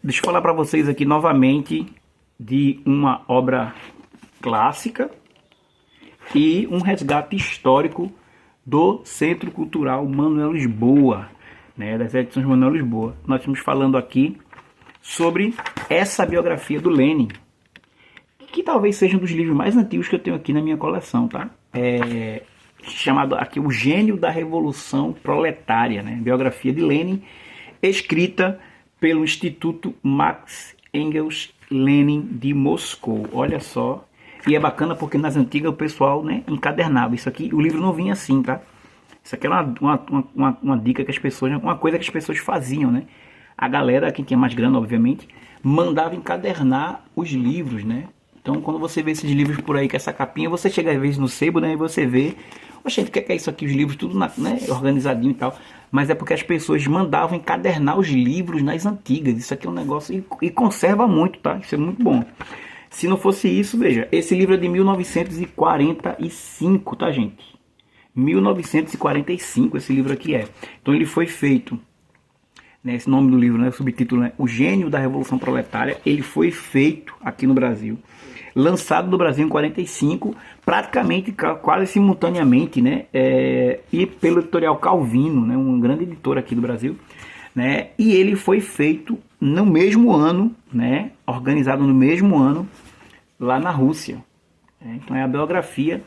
Deixa eu falar para vocês aqui novamente de uma obra clássica e um resgate histórico do Centro Cultural Manuel Lisboa, né, das edições Manuel Lisboa. Nós estamos falando aqui sobre essa biografia do Lenin, que talvez seja um dos livros mais antigos que eu tenho aqui na minha coleção, tá? Chamado aqui O Gênio da Revolução Proletária, né? Biografia de Lenin, escrita pelo Instituto Max Engels Lenin de Moscou. Olha só. E é bacana porque nas antigas o pessoal, né, encadernava. Isso aqui, o livro não vinha assim, tá? Isso aqui era uma dica que as pessoas, uma coisa que as pessoas faziam, né? A galera, quem tinha mais grana, obviamente, mandava encadernar os livros, né? Então, quando você vê esses livros por aí com essa capinha, você chega às vezes no sebo, né, e você vê, gente, o que é isso aqui? Os livros tudo, né, organizadinho e tal. Mas é porque as pessoas mandavam encadernar os livros nas antigas. Isso aqui é um negócio e conserva muito, tá? Isso é muito bom. Se não fosse isso, veja, esse livro é de 1945, tá, gente? 1945 esse livro aqui é. Então ele foi feito, né, esse nome do livro, né, o subtítulo, né, O Gênio da Revolução Proletária. Ele foi feito aqui no Brasil, lançado no Brasil em 45, praticamente quase simultaneamente, né, e pelo editorial Calvino, né, um grande editor aqui do Brasil, né, e ele foi feito no mesmo ano, né, organizado no mesmo ano, lá na Rússia. Então é a biografia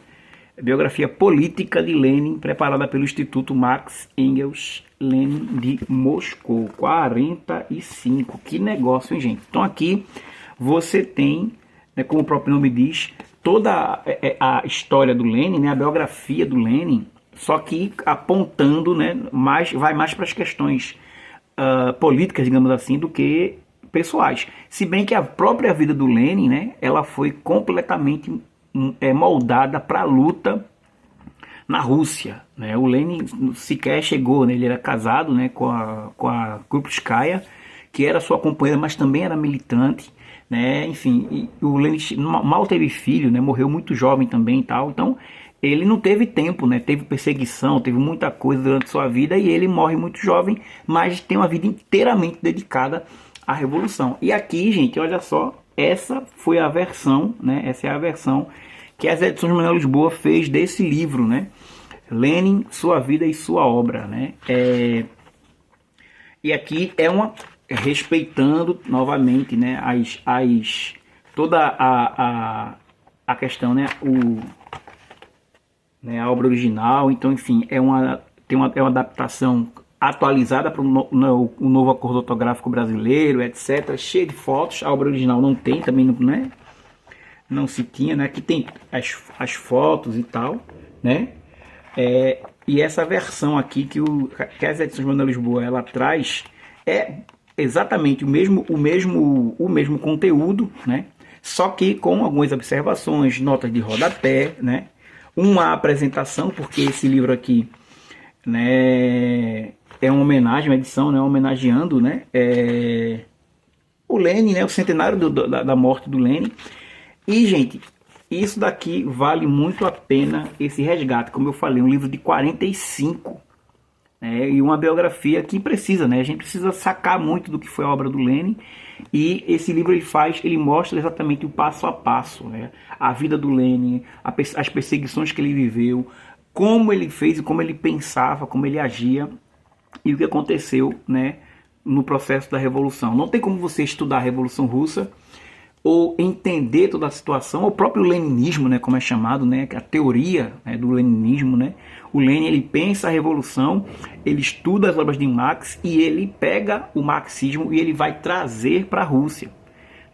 política de Lenin, preparada pelo Instituto Max Engels Lenin de Moscou, 45. Que negócio, hein, gente? Então aqui você tem, né, como o próprio nome diz, toda a história do Lenin, né, a biografia do Lenin, só que apontando, né, vai mais para as questões políticas, digamos assim, do que pessoais. Se bem que a própria vida do Lenin, né, ela foi completamente moldada para a luta na Rússia, né? O Lenin sequer chegou, né? Ele era casado, né, com a Krupskaya, que era sua companheira, mas também era militante, né? Enfim, e o Lenin mal teve filho, né? Morreu muito jovem também e tal. Então ele não teve tempo, né? Teve perseguição, teve muita coisa durante sua vida e ele morre muito jovem, mas tem uma vida inteiramente dedicada à revolução. E aqui, gente, olha só, essa foi a versão, né? Essa é a versão que as edições Manuel Lisboa fez desse livro, né? Lenin, Sua Vida e Sua Obra, né? E aqui é respeitando novamente, né, toda a questão, né, a obra original. Então, enfim, é uma adaptação atualizada para o novo acordo ortográfico brasileiro, etc. Cheio de fotos. A obra original não tem, também não se tinha, né? Aqui tem as fotos e tal, né? E essa versão aqui que as edições Manuel Lisboa ela traz é exatamente o mesmo conteúdo, né? Só que com algumas observações, notas de rodapé, né? Uma apresentação, porque esse livro aqui, né, é uma homenagem, uma edição, né, homenageando, né, o Lenin, né, o centenário da morte do Lenin. E, gente, isso daqui vale muito a pena, esse resgate. Como eu falei, um livro de 45, né, e uma biografia que precisa, né, a gente precisa sacar muito do que foi a obra do Lenin. E esse livro ele mostra exatamente o passo a passo, né, a vida do Lenin, as perseguições que ele viveu, como ele fez e como ele pensava, como ele agia e o que aconteceu, né, no processo da Revolução. Não tem como você estudar a Revolução Russa ou entender toda a situação, o próprio leninismo, né, como é chamado, né, a teoria, né, do leninismo, né. O Lenin, ele pensa a revolução, ele estuda as obras de Marx e ele pega o marxismo e ele vai trazer para a Rússia,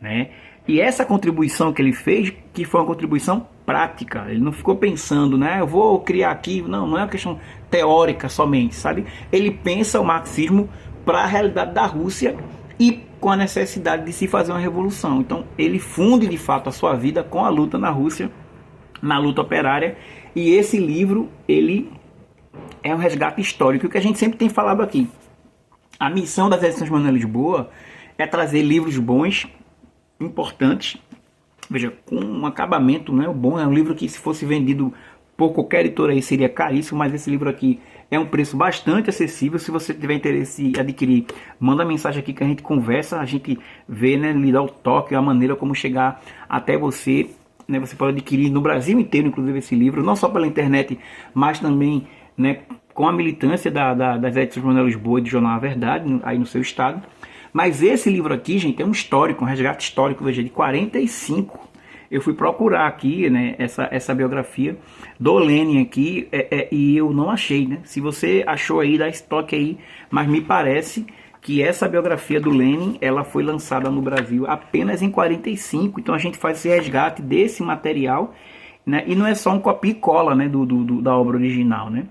né. E essa contribuição que ele fez, que foi uma contribuição prática, ele não ficou pensando, né, eu vou criar aqui, não é uma questão teórica somente, sabe. Ele pensa o marxismo para a realidade da Rússia e com a necessidade de se fazer uma revolução. Então ele funde de fato a sua vida com a luta na Rússia, na luta operária. E esse livro, ele é um resgate histórico, que a gente sempre tem falado aqui. A missão das edições Manuel Lisboa é trazer livros bons, importantes, veja, com um acabamento, né, bom. É um livro que, se fosse vendido por qualquer editora aí, seria caríssimo, mas esse livro aqui É um preço bastante acessível. Se você tiver interesse em adquirir, manda mensagem aqui que a gente conversa, a gente vê, né, lhe dá o toque, a maneira como chegar até você. Né, você pode adquirir no Brasil inteiro, inclusive, esse livro, não só pela internet, mas também, né, com a militância das edições Manuel Lisboa e do Jornal A Verdade, aí no seu estado. Mas esse livro aqui, gente, é um histórico, um resgate histórico, veja, de 45. Eu fui procurar aqui, né, essa biografia do Lenin aqui, e eu não achei, né? Se você achou aí, dá estoque aí, mas me parece que essa biografia do Lenin, ela foi lançada no Brasil apenas em 45, então a gente faz esse resgate desse material, né? E não é só um copia e cola, né, da obra original, né?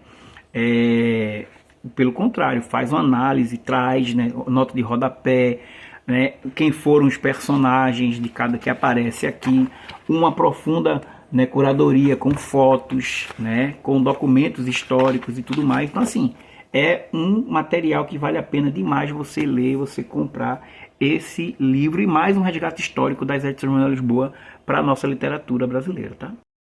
Pelo contrário, faz uma análise, traz, né, nota de rodapé, né, quem foram os personagens de cada que aparece aqui, uma profunda, né, curadoria com fotos, né, com documentos históricos e tudo mais. Então, assim, é um material que vale a pena demais você ler, você comprar esse livro e mais um resgate histórico das edições Manuel Lisboa para a nossa literatura brasileira, tá?